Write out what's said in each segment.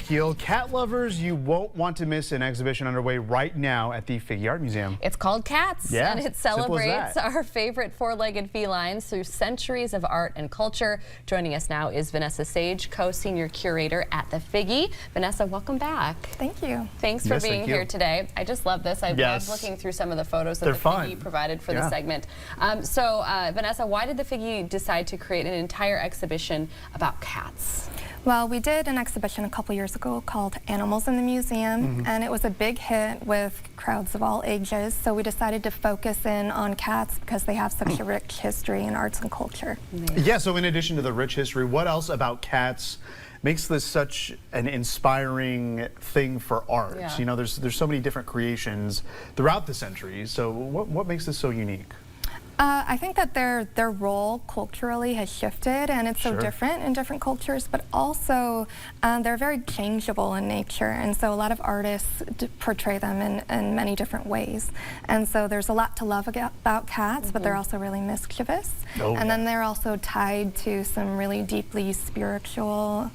appeal. Cat lovers, you won't want to miss an exhibition underway right now at the Figge Art Museum. It's called Cats, Yeah, and it simple as celebrates that. our favorite four-legged felines through centuries of art and culture. Joining us now is Vanessa Sage, co-senior curator at the Figge. Vanessa, welcome back. Thank you. Thanks for being here today. I just love this. I've loved looking through some of the photos that the Figge provided for the segment. Vanessa, why did the Figge decide to create an entire exhibition about cats? Well, we did an exhibition a couple years ago called Animals in the Museum, and it was a big hit with crowds of all ages, so we decided to focus in on cats because they have such a rich history in arts and culture. Yeah, so in addition to the rich history, what else about cats makes this such an inspiring thing for art? Yeah. You know, there's so many different creations throughout the centuries, so what makes this so unique? I think that their role culturally has shifted, and it's so different in different cultures, but also they're very changeable in nature, and so a lot of artists portray them in many different ways. And so there's a lot to love about cats, but they're also really mischievous. Then they're also tied to some really deeply spiritual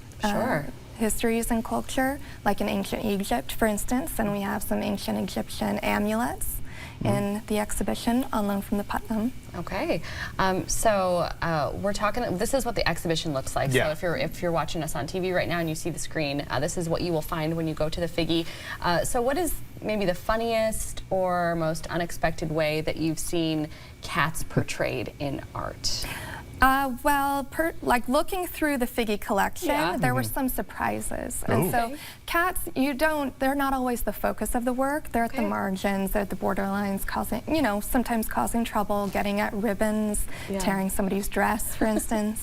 histories and culture, like in ancient Egypt, for instance, and we have some ancient Egyptian amulets in the exhibition on loan from the Putnam. Okay, we're talking. This is what the exhibition looks like. Yeah. So if you're watching us on TV right now and you see the screen, this is what you will find when you go to the Figge. So what is maybe the funniest or most unexpected way that you've seen cats portrayed in art? Like looking through the Figge collection, there were some surprises. And so cats, they're not always the focus of the work. They're at the margins, they're at the borderlines, causing, sometimes causing trouble, getting at ribbons, tearing somebody's dress, for instance.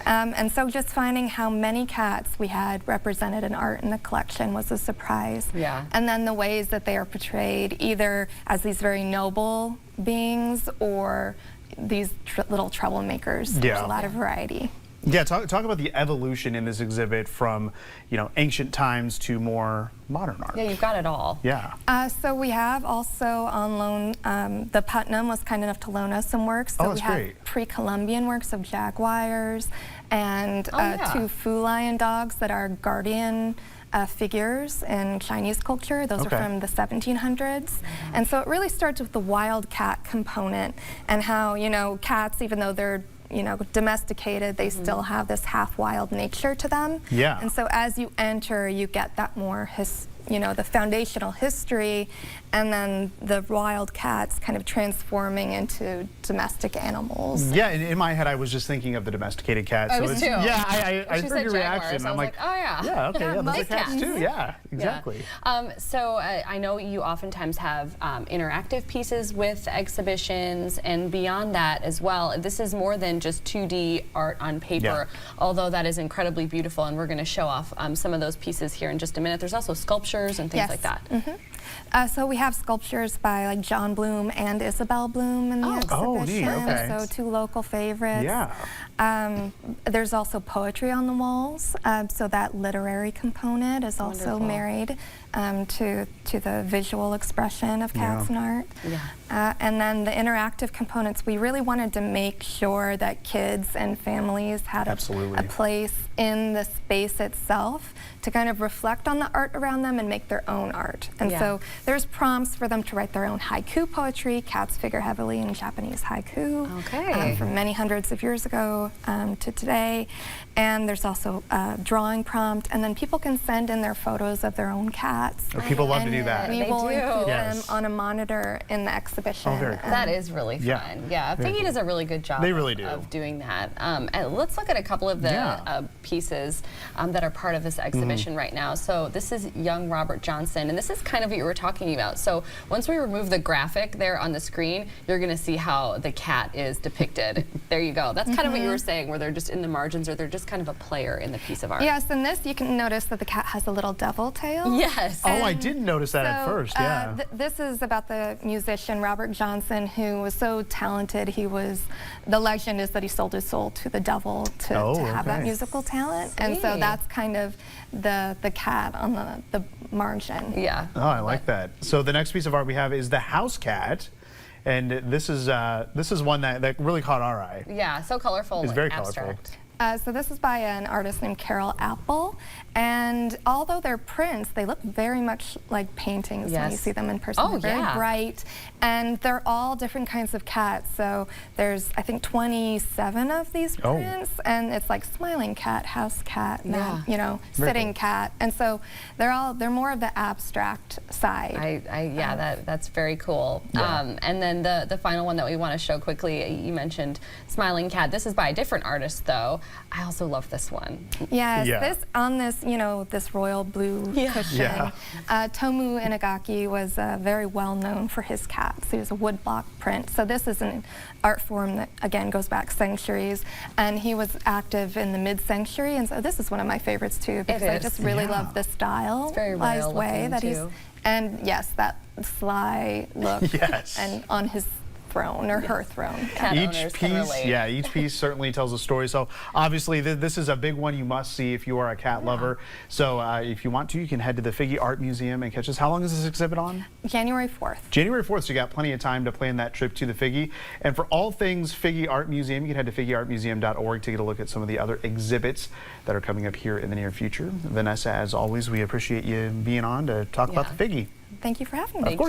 And so just finding how many cats we had represented in art in the collection was a surprise. Yeah. And then the ways that they are portrayed, either as these very noble beings or these little troublemakers. There's a lot of variety. Yeah, talk about the evolution in this exhibit from, ancient times to more modern art. Yeah, you've got it all. Yeah. So we have also on loan, the Putnam was kind enough to loan us some works. So we have pre-Columbian works of jaguars and two feline dogs that are guardian figures in Chinese culture. Those are from the 1700s. And so it really starts with the wild cat component and how, cats, even though they're domesticated, they still have this half-wild nature to them. Yeah. And so as you enter, you get that more the foundational history, and then the wild cats kind of transforming into domestic animals. Yeah, in my head, I was just thinking of the domesticated cats. I was too. Yeah, I heard your reaction. I'm like, oh yeah. Yeah, okay, yeah, those are cats cats. too. Yeah, exactly. Yeah. I know you oftentimes have interactive pieces with exhibitions, and beyond that as well. This is more than just 2D art on paper, although that is incredibly beautiful, and we're going to show off some of those pieces here in just a minute. There's also sculptures and things like that. So we have sculptures by like John Bloom and Isabel Bloom in the exhibition. So two local favorites. Yeah. There's also poetry on the walls, so that literary component is also married to the visual expression of cats and art. And then the interactive components, we really wanted to make sure that kids and families had a place in the space itself to kind of reflect on the art around them and make their own art. And so there's prompts for them to write their own haiku poetry. Cats figure heavily in Japanese haiku from many hundreds of years ago to today. And there's also a drawing prompt, and then people can send in their photos of their own cats. People love to do that. We will include them on a monitor in the exhibition. Very cool. That is really fun. Yeah, Figge does a really good job of doing that. And let's look at a couple of the pieces that are part of this exhibition right now. So this is young Robert Johnson, and this is kind of what you were talking about. So once we remove the graphic there on the screen, you're going to see how the cat is depicted. There you go. That's kind of what you were saying, where they're just in the margins, or they're just kind of a player in the piece of art. Yes, in this you can notice that the cat has a little devil tail. Yes. Oh, I didn't notice that at first. Yeah. This is about the musician Robert Johnson, who was so talented. The legend is that he sold his soul to the devil to have that musical talent. And so that's kind of the cat on the margin. Yeah. Oh, I like that. So the next piece of art we have is the house cat. And this is one that really caught our eye. Yeah, so colorful. It's very abstract. colorful. So this is by an artist named Carol Apple, and although they're prints, they look very much like paintings when you see them in person. They're very bright, and they're all different kinds of cats. So there's, I think, 27 of these prints, and it's like smiling cat, house cat, you know, sitting cat, and so they're more of the abstract side. That's very cool. And then the final one that we want to show quickly, you mentioned smiling cat. This is by a different artist, though. I also love this one. Yes, this on this, you know, this royal blue cushion. Tomu Inagaki was very well known for his cats. He was a woodblock print. So this is an art form that, again, goes back centuries, and he was active in the mid-century, and so this is one of my favorites too, because I just really love the stylized way that he's, and yes, that sly look, and on his throne or her throne. Each piece certainly tells a story. So obviously this is a big one you must see if you are a cat lover. So if you want to, you can head to the Figge Art Museum and catch us. How long is this exhibit on? January 4th. January 4th, so you got plenty of time to plan that trip to the Figge. And for all things Figge Art Museum, you can head to figgeartmuseum.org to get a look at some of the other exhibits that are coming up here in the near future. Vanessa, as always, we appreciate you being on to talk about the Figge. Thank you for having me. Of course.